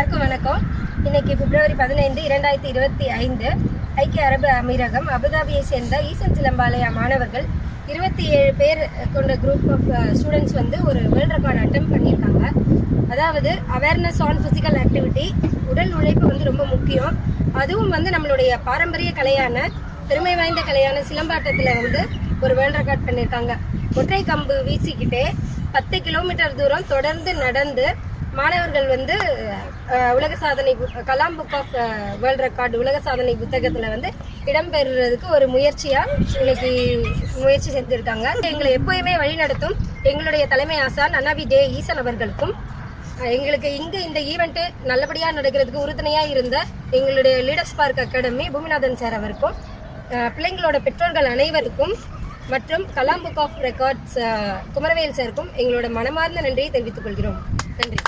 அனைவருக்கும் வணக்கம். இன்னைக்கு பிப்ரவரி 15, 2025 ஐக்கிய அரபு அமீரகம் அபுதாபியை சேர்ந்த ஈசன் சிலம்பாலயா மாணவர்கள் 27 பேர் கொண்ட குரூப் ஆஃப் ஸ்டூடெண்ட்ஸ் வந்து ஒரு வேர்ல்ட் ரெக்கார்ட் அட்டெம்ப்ட் பண்ணியிருக்காங்க. அதாவது அவேர்னஸ் ஆன் ஃபிசிக்கல் ஆக்டிவிட்டி, உடல் உழைப்பு வந்து ரொம்ப முக்கியம். அதுவும் வந்து நம்மளுடைய பாரம்பரிய கலையான பெருமை வாய்ந்த கலையான சிலம்பாட்டத்தில் வந்து ஒரு வேர்ல்ட் ரெக்கார்ட் பண்ணியிருக்காங்க. ஒற்றை கம்பு வீசிக்கிட்டே 10 கிலோமீட்டர் தூரம் தொடர்ந்து நடந்து மாணவர்கள் வந்து உலக சாதனை Kalam book of world record உலக சாதனை புத்தகத்தில் வந்து இடம்பெறுறதுக்கு ஒரு முயற்சியாக இன்னைக்கு முயற்சி செஞ்சுருக்காங்க. எங்களை எப்போயுமே வழிநடத்தும் எங்களுடைய தலைமை ஆசான் அண்ணாவி டே ஈசன் அவர்களுக்கும், எங்களுக்கு இங்கே இந்த ஈவெண்ட்டு நல்லபடியாக நடக்கிறதுக்கு உறுதுணையாக இருந்த எங்களுடைய Leaders Park Academy Bhoominathan sir அவருக்கும், பிள்ளைங்களோட பெற்றோர்கள் அனைவருக்கும் மற்றும் Kalam book of records Kumaravel சாருக்கும் எங்களோட மனமார்ந்த நன்றியை தெரிவித்துக் கொள்கிறோம். நன்றி.